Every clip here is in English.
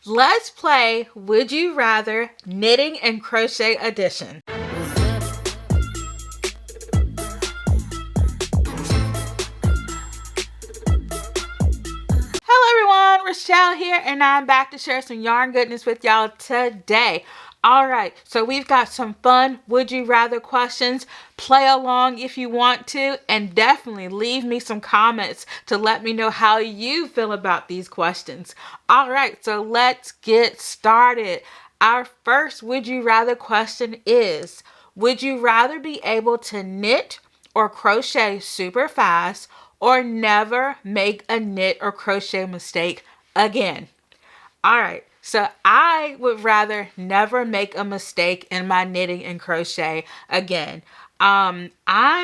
let's play Would You Rather Knitting and Crochet Edition. Hello everyone, Rochelle here, and I'm back to share some yarn goodness with y'all today. Alright, so we've got some fun Would You Rather questions. Play along if you want to, and definitely leave me some comments to let me know how you feel about these questions. Alright, so let's get started. Our first Would You Rather question is, would you rather be able to knit or crochet super fast or never make a knit or crochet mistake again? Alright, so I would rather never make a mistake in my knitting and crochet again. I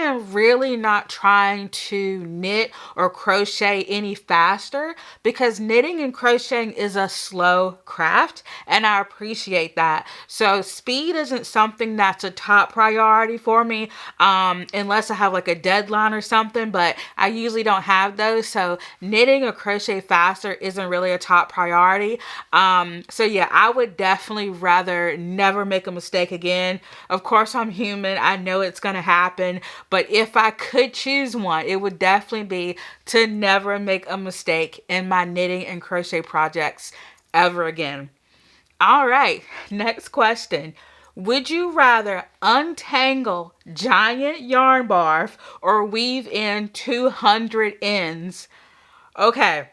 am really not trying to knit or crochet any faster because knitting and crocheting is a slow craft, and I appreciate that. So speed isn't something that's a top priority for me, unless I have like a deadline or something, but I usually don't have those. So knitting or crochet faster isn't really a top priority. So yeah, I would definitely rather never make a mistake again. Of course, I'm human. I know it's going to happen, but if I could choose one, it would definitely be to never make a mistake in my knitting and crochet projects ever again. All right, next question. Would you rather untangle giant yarn barf or weave in 200 ends? Okay.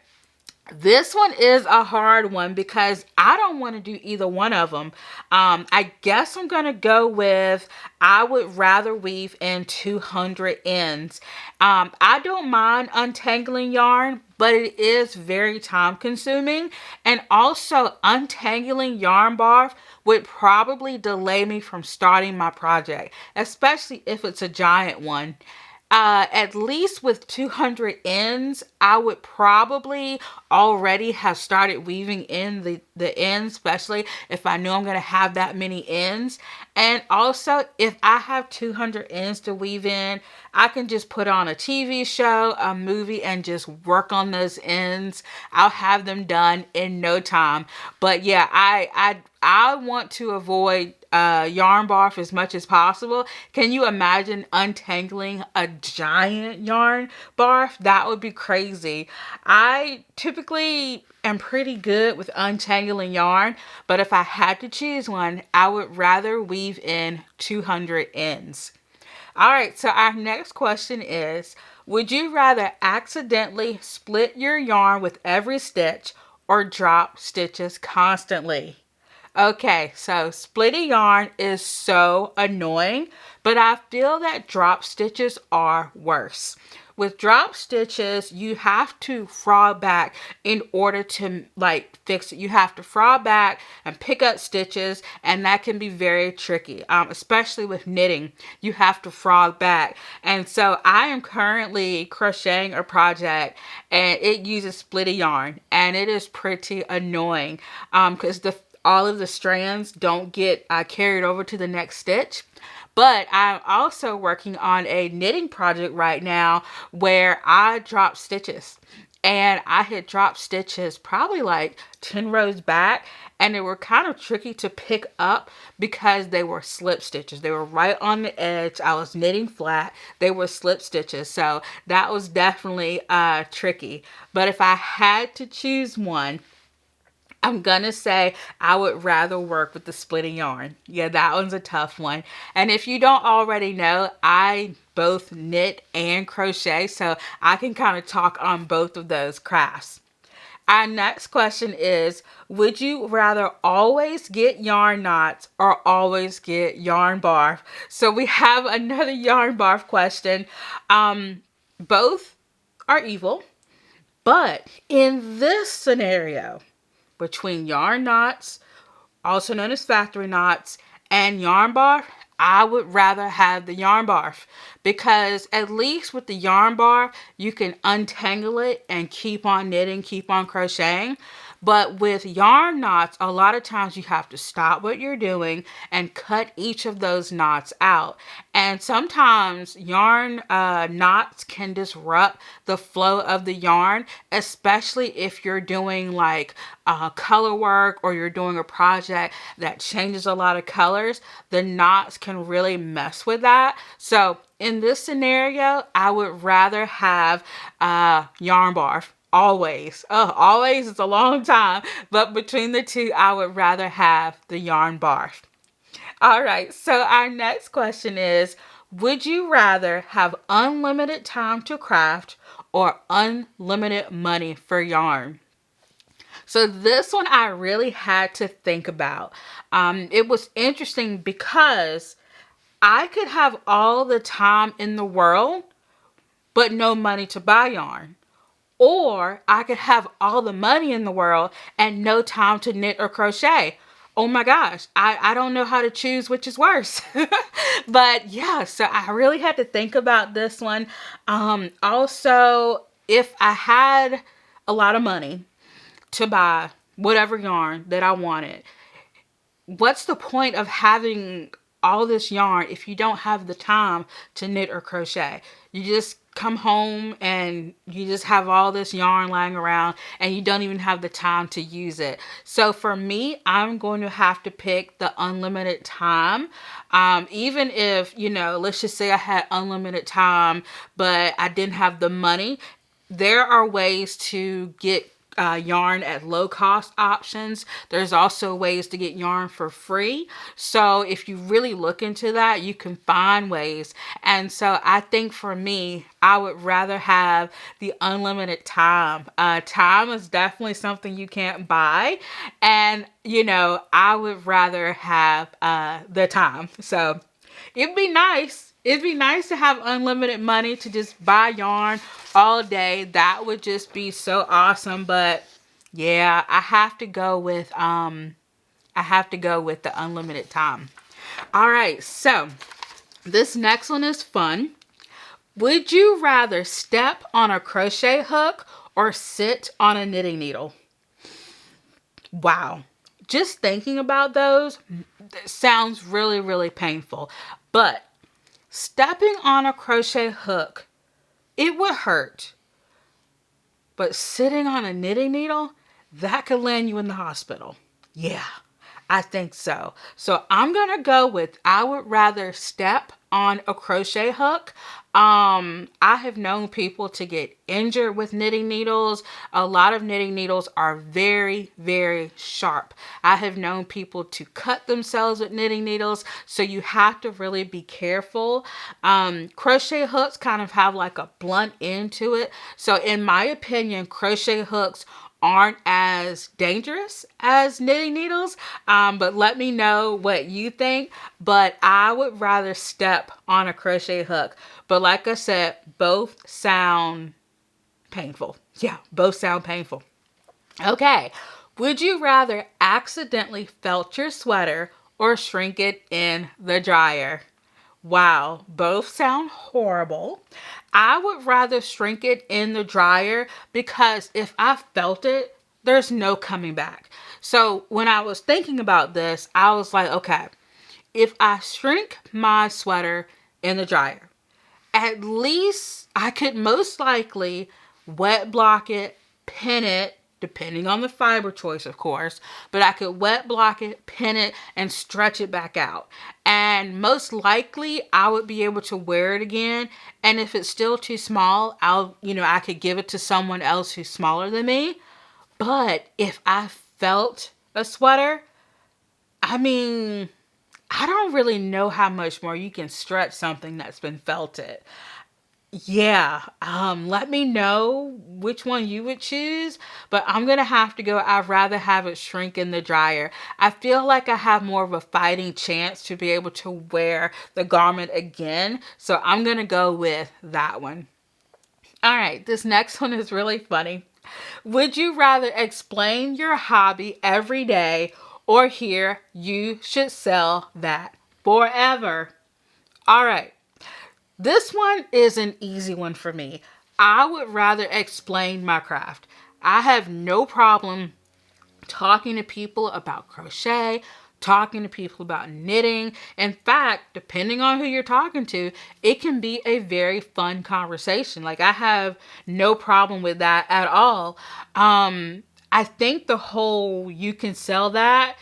This one is a hard one because I don't want to do either one of them. I guess I'm going to go with I would rather weave in 200 ends. I don't mind untangling yarn, but it is very time consuming. And also untangling yarn barf would probably delay me from starting my project, especially if it's a giant one. At least with 200 ends, I would probably already have started weaving in the ends, especially if I knew I'm going to have that many ends. And also, if I have 200 ends to weave in, I can just put on a TV show, a movie, and just work on those ends. I'll have them done in no time. But yeah, I want to avoid yarn barf as much as possible. Can you imagine untangling a giant yarn barf? That would be crazy. I typically am pretty good with untangling yarn, but if I had to choose one, I would rather weave in 200 ends. All right, so our next question is, would you rather accidentally split your yarn with every stitch or drop stitches constantly? Okay, so splitting yarn is so annoying, but I feel that drop stitches are worse. With drop stitches, you have to frog back in order to fix it. You have to frog back and pick up stitches, and that can be very tricky, especially with knitting. You have to frog back. And so I am currently crocheting a project, and it uses splitting yarn, and it is pretty annoying because all of the strands don't get carried over to the next stitch. But I'm also working on a knitting project right now where I drop stitches. And I had dropped stitches probably like 10 rows back, and they were kind of tricky to pick up because they were slip stitches. They were right on the edge. I was knitting flat. They were slip stitches. So that was definitely tricky. But if I had to choose one, I'm gonna say I would rather work with the splitting yarn. Yeah, that one's a tough one. And if you don't already know, I both knit and crochet, so I can kind of talk on both of those crafts. Our next question is, would you rather always get yarn knots or always get yarn barf? So we have another yarn barf question. Both are evil, but in this scenario, between yarn knots, also known as factory knots, and yarn barf, I would rather have the yarn barf because at least with the yarn barf, you can untangle it and keep on knitting, keep on crocheting. But with yarn knots, a lot of times you have to stop what you're doing and cut each of those knots out. And sometimes yarn knots can disrupt the flow of the yarn, especially if you're doing like color work or you're doing a project that changes a lot of colors. The knots can really mess with that. So in this scenario, I would rather have yarn barf. Always. Oh, always is a long time. But between the two, I would rather have the yarn barf. All right. So our next question is, would you rather have unlimited time to craft or unlimited money for yarn? So this one I really had to think about. It was interesting because I could have all the time in the world, but no money to buy yarn. Or I could have all the money in the world and no time to knit or crochet. Oh my gosh, I don't know how to choose which is worse. But yeah, so I really had to think about this one. Also, if I had a lot of money to buy whatever yarn that I wanted, what's the point of having all this yarn if you don't have the time to knit or crochet? You just come home and you just have all this yarn lying around and you don't even have the time to use it. So for me, I'm going to have to pick the unlimited time. Even if, let's just say I had unlimited time, but I didn't have the money, there are ways to get yarn at low cost options. There's also ways to get yarn for free. So if you really look into that, you can find ways. And so I think for me, I would rather have the unlimited time. Time is definitely something you can't buy. And, I would rather have the time. So it'd be nice. It'd be nice to have unlimited money to just buy yarn all day. That would just be so awesome. But yeah, I have to go with the unlimited time. All right, so this next one is fun. Would you rather step on a crochet hook or sit on a knitting needle? Wow. Just thinking about those sounds really, really painful. But stepping on a crochet hook, it would hurt. But sitting on a knitting needle, that could land you in the hospital. Yeah, I think so. So I'm going to go with I would rather step on a crochet hook. I have known people to get injured with knitting needles. A lot of knitting needles are very, very sharp. I have known people to cut themselves with knitting needles. So you have to really be careful. Crochet hooks kind of have like a blunt end to it. So in my opinion, crochet hooks aren't as dangerous as knitting needles, but let me know what you think. But I would rather step on a crochet hook. But like I said, both sound painful. Yeah, both sound painful. Okay, would you rather accidentally felt your sweater or shrink it in the dryer? Wow, both sound horrible. I would rather shrink it in the dryer because if I felt it, there's no coming back. So when I was thinking about this, I was like, okay, if I shrink my sweater in the dryer, at least I could most likely wet block it, pin it, depending on the fiber choice, of course, but I could wet block it, pin it, and stretch it back out. And most likely I would be able to wear it again. And if it's still too small, I could give it to someone else who's smaller than me. But if I felt a sweater, I don't really know how much more you can stretch something that's been felted. Yeah, let me know which one you would choose, but I'm gonna have to go. I'd rather have it shrink in the dryer. I feel like I have more of a fighting chance to be able to wear the garment again, so I'm gonna go with that one. All right, this next one is really funny. Would you rather explain your hobby every day or hear you should sell that forever? All right. This one is an easy one for me. I would rather explain my craft. I have no problem talking to people about crochet, talking to people about knitting. In fact, depending on who you're talking to, it can be a very fun conversation. Like, I have no problem with that at all. I think the whole you can sell that,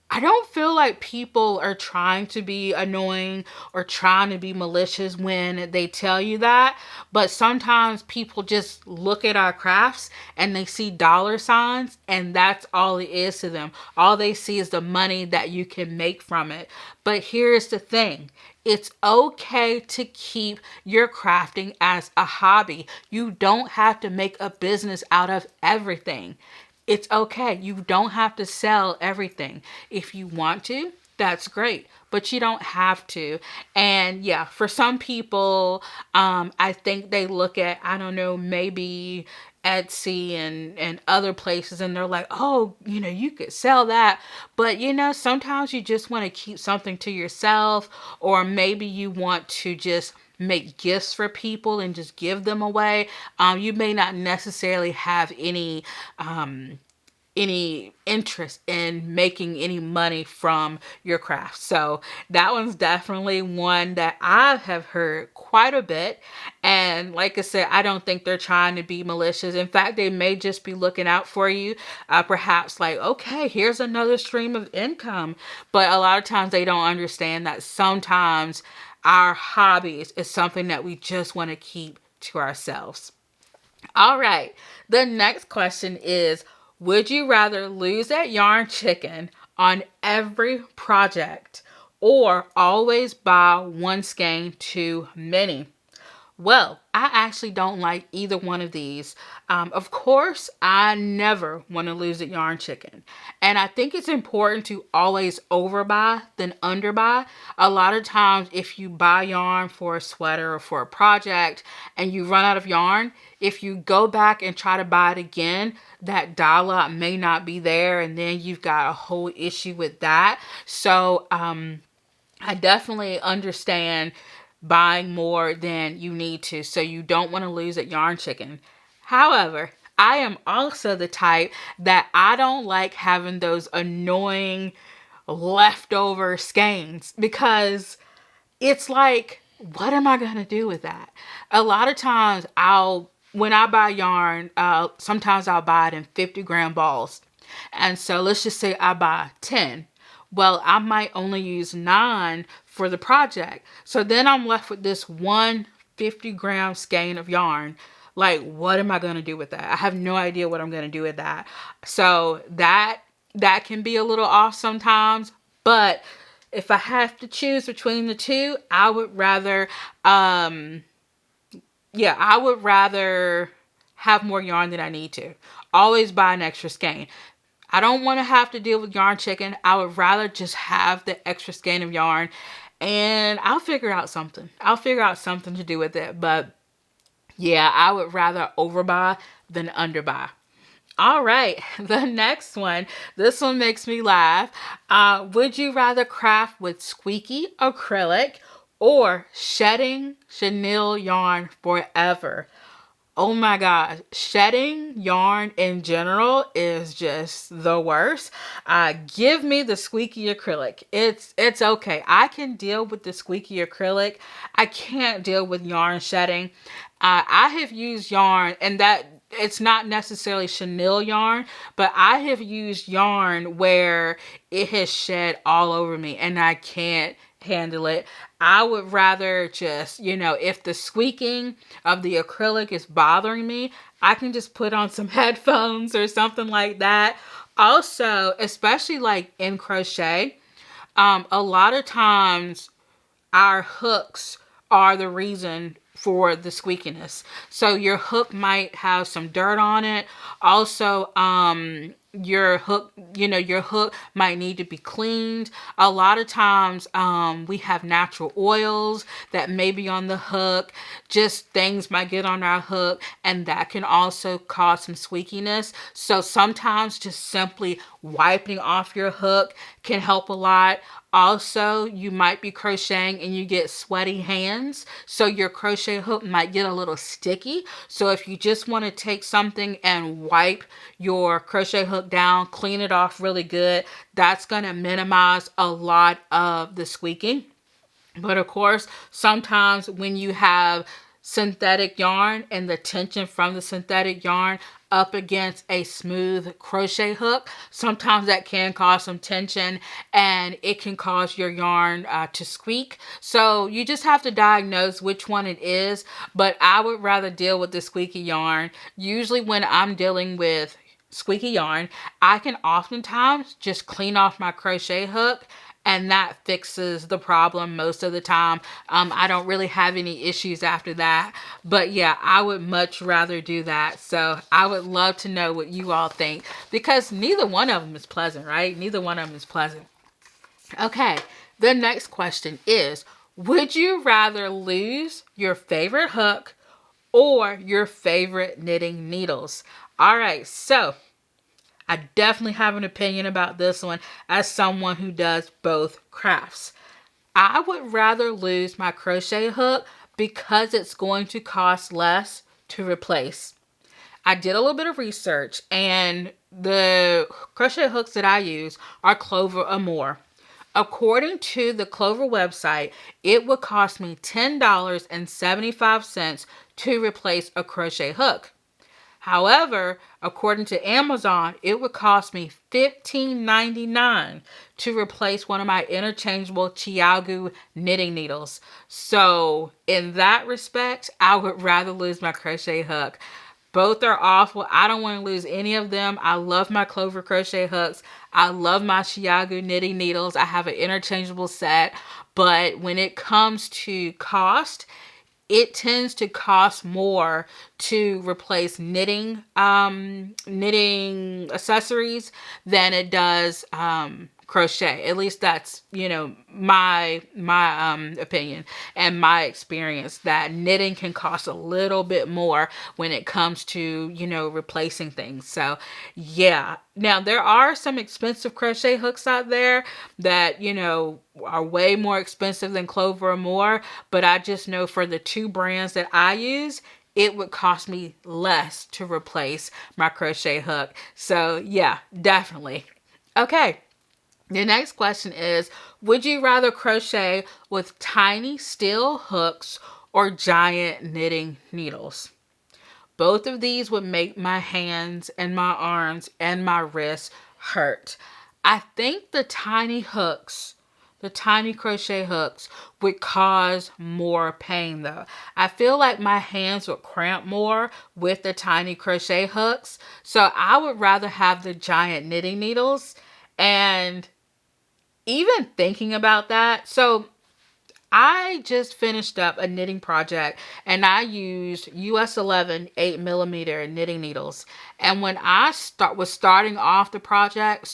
I don't feel like people are trying to be annoying or trying to be malicious when they tell you that. But sometimes people just look at our crafts and they see dollar signs, and that's all it is to them. All they see is the money that you can make from it. But here's the thing. It's okay to keep your crafting as a hobby. You don't have to make a business out of everything. It's okay. You don't have to sell everything. If you want to, that's great, but you don't have to. And yeah, for some people, I think they look at, I don't know, maybe Etsy and other places, and they're like, oh, you could sell that. But sometimes you just want to keep something to yourself, or maybe you want to just make gifts for people and just give them away. You may not necessarily have any interest in making any money from your craft. So that one's definitely one that I have heard quite a bit. And like I said, I don't think they're trying to be malicious. In fact, they may just be looking out for you. Perhaps like, okay, here's another stream of income. But a lot of times they don't understand that sometimes our hobbies is something that we just want to keep to ourselves. All right. The next question is, would you rather lose that yarn chicken on every project or always buy one skein too many? Well, I actually don't like either one of these. Of course, I never want to lose a yarn chicken. And I think it's important to always overbuy than underbuy. A lot of times, if you buy yarn for a sweater or for a project and you run out of yarn, if you go back and try to buy it again, that dollar may not be there, and then you've got a whole issue with that. So I definitely understand buying more than you need to, so you don't want to lose that yarn chicken. However, I am also the type that I don't like having those annoying leftover skeins, because it's like, what am I going to do with that? A lot of times when I buy yarn, sometimes I'll buy it in 50-gram balls. And so let's just say I buy 10. Well, I might only use 9 for the project. So then I'm left with this 150-gram skein of yarn. Like, what am I going to do with that? I have no idea what I'm going to do with that. So that can be a little off sometimes. But if I have to choose between the two, I would rather, I would rather have more yarn than I need to. Always buy an extra skein. I don't want to have to deal with yarn chicken. I would rather just have the extra skein of yarn, and I'll figure out something. I'll figure out something to do with it. But yeah, I would rather overbuy than underbuy. All right, the next one. This one makes me laugh. Would you rather craft with squeaky acrylic or shedding chenille yarn forever? Oh my gosh, shedding yarn in general is just the worst. Give me the squeaky acrylic. It's okay. I can deal with the squeaky acrylic. I can't deal with yarn shedding. I have used yarn, and that it's not necessarily chenille yarn, but I have used yarn where it has shed all over me and I can't handle it. I would rather just, if the squeaking of the acrylic is bothering me, I can just put on some headphones or something like that. Also, especially like in crochet, a lot of times our hooks are the reason for the squeakiness. So your hook might have some dirt on it. Also, your hook might need to be cleaned. A lot of times, we have natural oils that may be on the hook. Just things might get on our hook, and that can also cause some squeakiness. So sometimes just simply wiping off your hook can help a lot. Also, you might be crocheting and you get sweaty hands, so your crochet hook might get a little sticky. So if you just want to take something and wipe your crochet hook down, clean it off really good, that's going to minimize a lot of the squeaking. But of course, sometimes when you have synthetic yarn and the tension from the synthetic yarn up against a smooth crochet hook, sometimes that can cause some tension and it can cause your yarn to squeak. So you just have to diagnose which one it is. But I would rather deal with the squeaky yarn. Usually when I'm dealing with squeaky yarn, I can oftentimes just clean off my crochet hook, and that fixes the problem most of the time. I don't really have any issues after that. But yeah, I would much rather do that. So I would love to know what you all think, because neither one of them is pleasant, right? Neither one of them is pleasant. Okay, the next question is, would you rather lose your favorite hook or your favorite knitting needles? All right, so I definitely have an opinion about this one as someone who does both crafts. I would rather lose my crochet hook because it's going to cost less to replace. I did a little bit of research, and the crochet hooks that I use are Clover Amour. According to the Clover website, it would cost me $10.75 to replace a crochet hook. However, according to Amazon, it would cost me $15.99 to replace one of my interchangeable Chiagu knitting needles. So in that respect, I would rather lose my crochet hook. Both are awful. I don't want to lose any of them. I love my Clover crochet hooks. I love my Chiagu knitting needles. I have an interchangeable set. But when it comes to cost, it tends to cost more to replace knitting accessories than it does crochet. At least that's, my opinion and my experience, that knitting can cost a little bit more when it comes to, replacing things. So yeah. Now there are some expensive crochet hooks out there that, are way more expensive than Clover Amour, but I just know for the two brands that I use, it would cost me less to replace my crochet hook. So yeah, definitely. Okay. The next question is, would you rather crochet with tiny steel hooks or giant knitting needles? Both of these would make my hands and my arms and my wrists hurt. I think the tiny crochet hooks would cause more pain though. I feel like my hands would cramp more with the tiny crochet hooks. So I would rather have the giant knitting needles. And even thinking about that, so I just finished up a knitting project and I used US 11 8mm knitting needles. And when I was starting on the project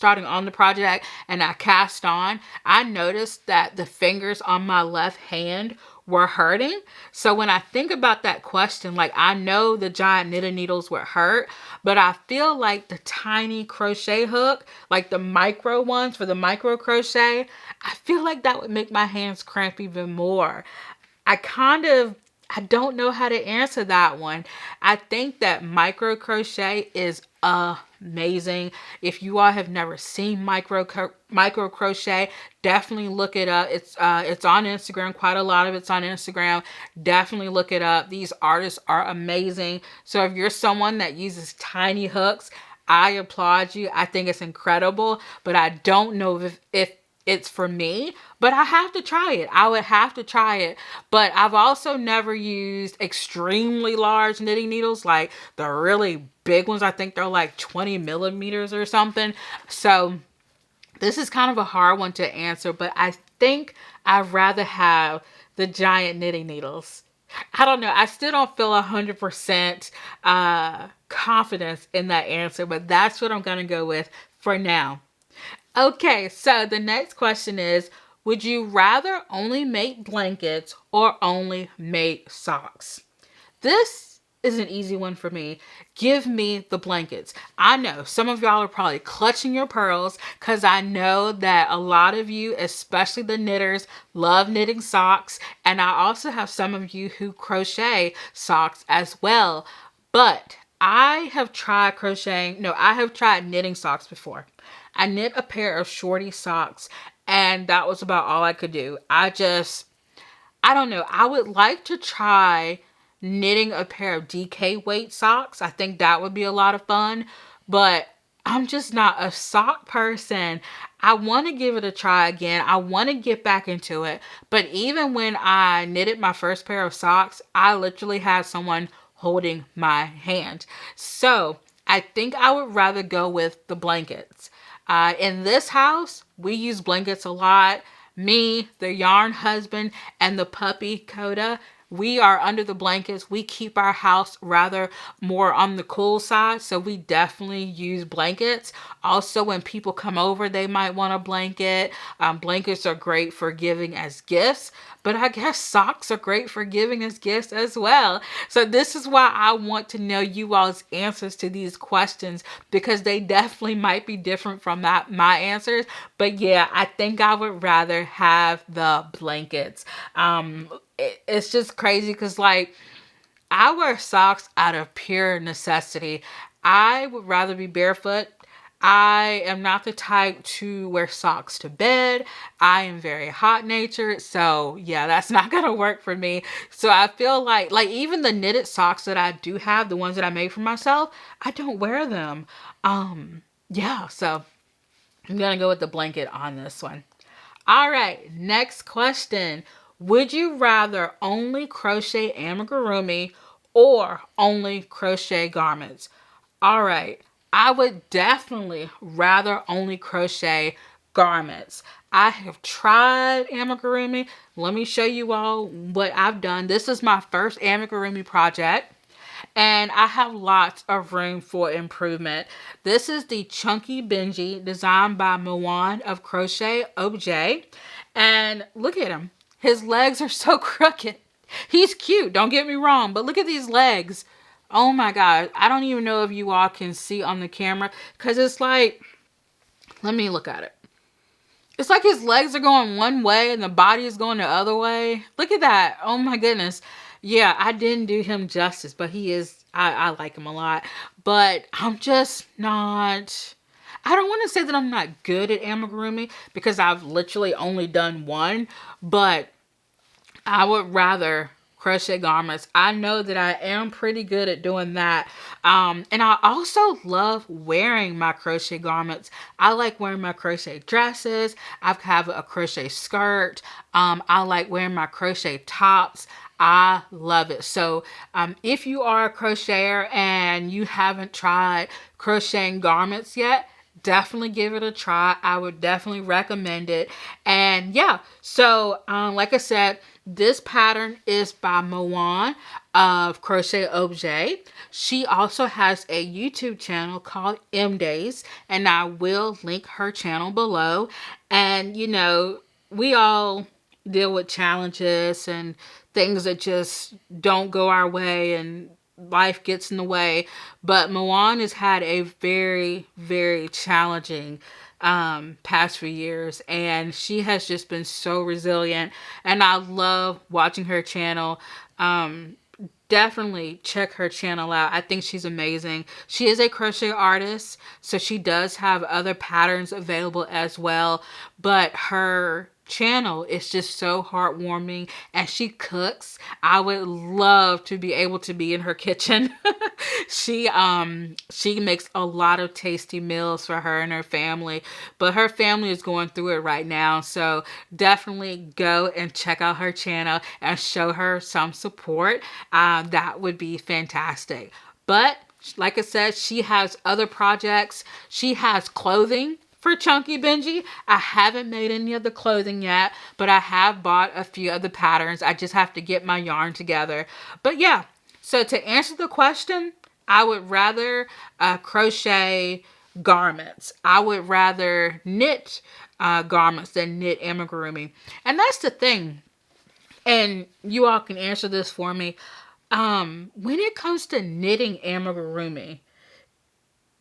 and I cast on, I noticed that the fingers on my left hand were hurting. So when I think about that question, like, I know the giant knitting needles would hurt, but I feel like the tiny crochet hook, like the micro ones for the micro crochet, I feel like that would make my hands cramp even more. I don't know how to answer that one. I think that micro crochet is amazing. If you all have never seen micro crochet, definitely look it up. It's on Instagram. Quite a lot of it's on Instagram. Definitely look it up. These artists are amazing. So if you're someone that uses tiny hooks, I applaud you. I think it's incredible, but I don't know if it's for me, but I have to try it. I would have to try it. But I've also never used extremely large knitting needles, like the really big ones. I think they're like 20 millimeters or something. So this is kind of a hard one to answer, but I think I'd rather have the giant knitting needles. I don't know. I still don't feel 100% confidence in that answer, but that's what I'm going to go with for now. Okay, so the next question is, would you rather only make blankets or only make socks? This is an easy one for me. Give me the blankets. I know some of y'all are probably clutching your pearls because I know that a lot of you, especially the knitters, love knitting socks. And I also have some of you who crochet socks as well. But I have tried I have tried knitting socks before. I knit a pair of shorty socks and that was about all I could do. I don't know. I would like to try knitting a pair of DK weight socks. I think that would be a lot of fun, but I'm just not a sock person. I want to give it a try again. I want to get back into it. But even when I knitted my first pair of socks, I literally had someone holding my hand. So I think I would rather go with the blankets. In this house, we use blankets a lot. Me, the yarn husband, and the puppy, Coda, we are under the blankets. We keep our house rather more on the cool side, so we definitely use blankets. Also, when people come over, they might want a blanket. Blankets are great for giving as gifts, but I guess socks are great for giving as gifts as well. So this is why I want to know you all's answers to these questions, because they definitely might be different from my answers. But yeah, I think I would rather have the blankets. It's just crazy because, like, I wear socks out of pure necessity. I would rather be barefoot. I am not the type to wear socks to bed. I am very hot natured. So yeah, that's not going to work for me. So I feel like even the knitted socks that I do have, the ones that I made for myself, I don't wear them. Yeah, so I'm going to go with the blanket on this one. All right, next question. Would you rather only crochet amigurumi or only crochet garments? All right, I would definitely rather only crochet garments. I have tried amigurumi. Let me show you all what I've done. This is my first amigurumi project, and I have lots of room for improvement. This is the Chunky Benji designed by Moan of Crochet Objet. And look at him. His legs are so crooked. He's cute, don't get me wrong, but look at these legs. Oh my God. I don't even know if you all can see on the camera because it's like, let me look at it. It's like his legs are going one way and the body is going the other way. Look at that. Oh my goodness. Yeah, I didn't do him justice, but he is, I like him a lot. But I'm just not, I don't want to say that I'm not good at amigurumi because I've literally only done one, but I would rather crochet garments. I know that I am pretty good at doing that. And I also love wearing my crochet garments. I like wearing my crochet dresses. I have a crochet skirt. I like wearing my crochet tops. I love it. So if you are a crocheter and you haven't tried crocheting garments yet, definitely give it a try. I would definitely recommend it. And yeah, so like I said, this pattern is by Moan of Crochet Objet. She also has a YouTube channel called M Days, and I will link her channel below. And you know, we all deal with challenges and things that just don't go our way and life gets in the way. But Moan has had a very, very challenging past few years, and she has just been so resilient, and I love watching her channel. Definitely check her channel out. I think she's amazing. She is a crochet artist, so she does have other patterns available as well, but her channel is just so heartwarming, and she cooks. I would love to be able to be in her kitchen. She makes a lot of tasty meals for her and her family, but her family is going through it right now, so definitely go and check out her channel and show her some support. That would be fantastic. But like I said, she has other projects. She has clothing for Chunky Benji. I haven't made any of the clothing yet, but I have bought a few of the patterns. I just have to get my yarn together. But yeah, so to answer the question, I would rather crochet garments. I would rather knit garments than knit amigurumi. And that's the thing. And you all can answer this for me. When it comes to knitting amigurumi,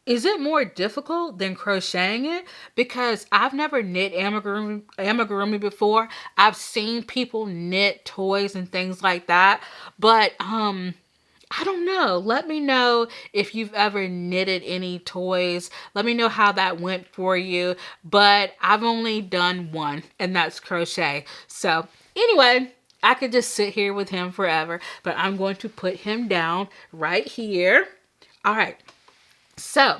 is it more difficult than crocheting it? Because I've never knit amigurumi before. I've seen people knit toys and things like that, but I don't know. Let me know if you've ever knitted any toys. Let me know how that went for you. But I've only done one, and that's crochet. So anyway, I could just sit here with him forever, but I'm going to put him down right here. All right. So,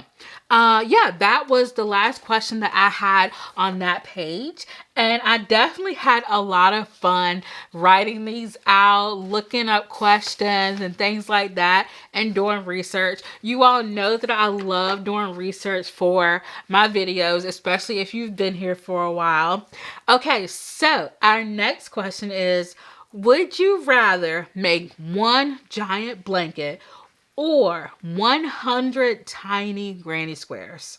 yeah, that was the last question that I had on that page. And I definitely had a lot of fun writing these out, looking up questions and things like that, and doing research. You all know that I love doing research for my videos, especially if you've been here for a while. Okay, so our next question is, would you rather make one giant blanket or 100 tiny granny squares?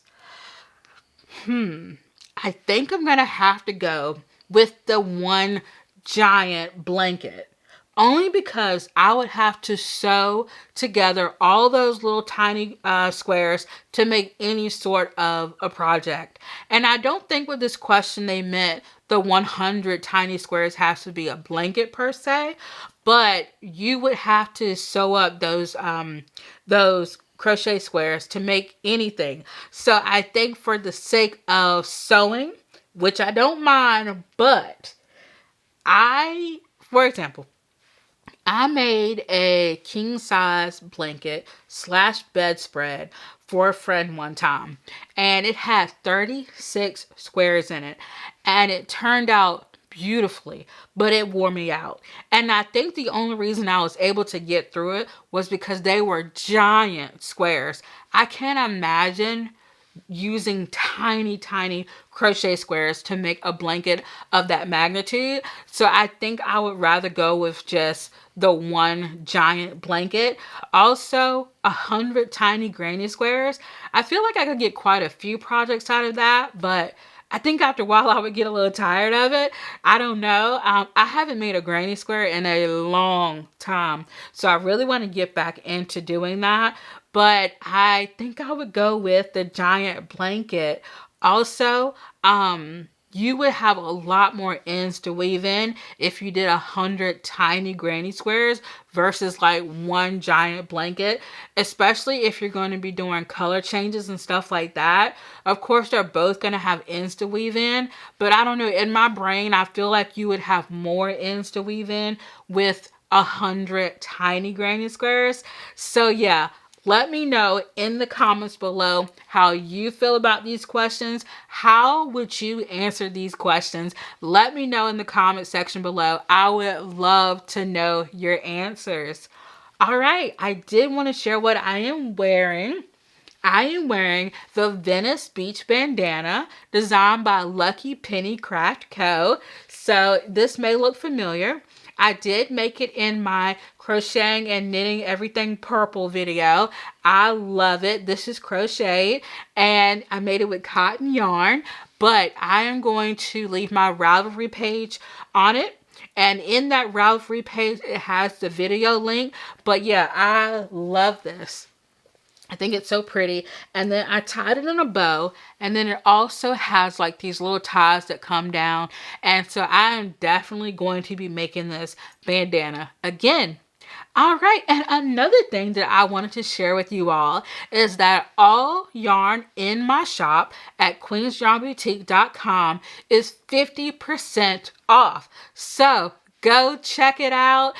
I think I'm going to have to go with the one giant blanket. Only because I would have to sew together all those little tiny squares to make any sort of a project. And I don't think with this question they meant the 100 tiny squares has to be a blanket per se, but you would have to sew up those crochet squares to make anything. So I think for the sake of sewing, which I don't mind, but for example, I made a king size blanket / bedspread for a friend one time, and it had 36 squares in it, and it turned out beautifully, but it wore me out. And I think the only reason I was able to get through it was because they were giant squares. I can't imagine using tiny crochet squares to make a blanket of that magnitude. So I think I would rather go with just the one giant blanket. Also, 100 tiny granny squares. I feel like I could get quite a few projects out of that, but I think after a while I would get a little tired of it. I don't know. I haven't made a granny square in a long time, so I really want to get back into doing that. But I think I would go with the giant blanket. Also, you would have a lot more ends to weave in if you did 100 tiny granny squares versus like one giant blanket, especially if you're going to be doing color changes and stuff like that. Of course, they're both going to have ends to weave in, but I don't know. In my brain, I feel like you would have more ends to weave in with 100 tiny granny squares. So yeah. Let me know in the comments below how you feel about these questions. How would you answer these questions? Let me know in the comment section below. I would love to know your answers. All right, I did want to share what I am wearing. I am wearing the Venice Beach Bandana designed by Lucky Penny Craft Co. So this may look familiar. I did make it in my crocheting and knitting everything purple video. I love it. This is crocheted and I made it with cotton yarn, but I am going to leave my Ravelry page on it. And in that Ravelry page, it has the video link. But yeah, I love this. I think it's so pretty. And then I tied it in a bow. And then it also has like these little ties that come down. And so I am definitely going to be making this bandana again. All right, and another thing that I wanted to share with you all is that all yarn in my shop at QueensYarnBoutique.com is 50% off. So go check it out.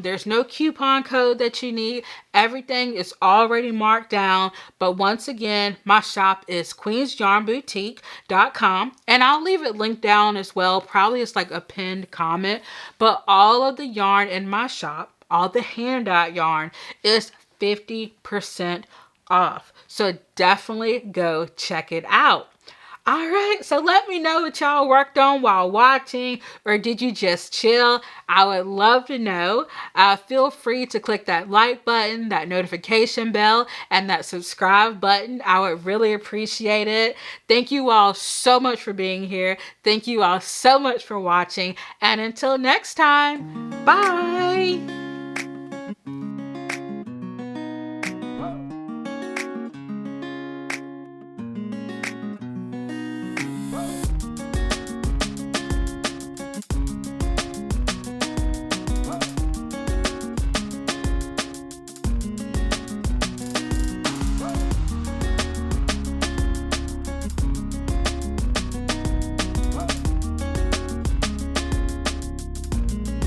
There's no coupon code that you need. Everything is already marked down. But once again, my shop is QueensYarnBoutique.com. And I'll leave it linked down as well. Probably it's like a pinned comment. But all of the yarn in my shop, all the hand-dyed yarn, is 50% off. So definitely go check it out. All right, so let me know what y'all worked on while watching, or did you just chill? I would love to know. Feel free to click that like button, that notification bell, and that subscribe button. I would really appreciate it. Thank you all so much for being here. Thank you all so much for watching. And until next time, bye.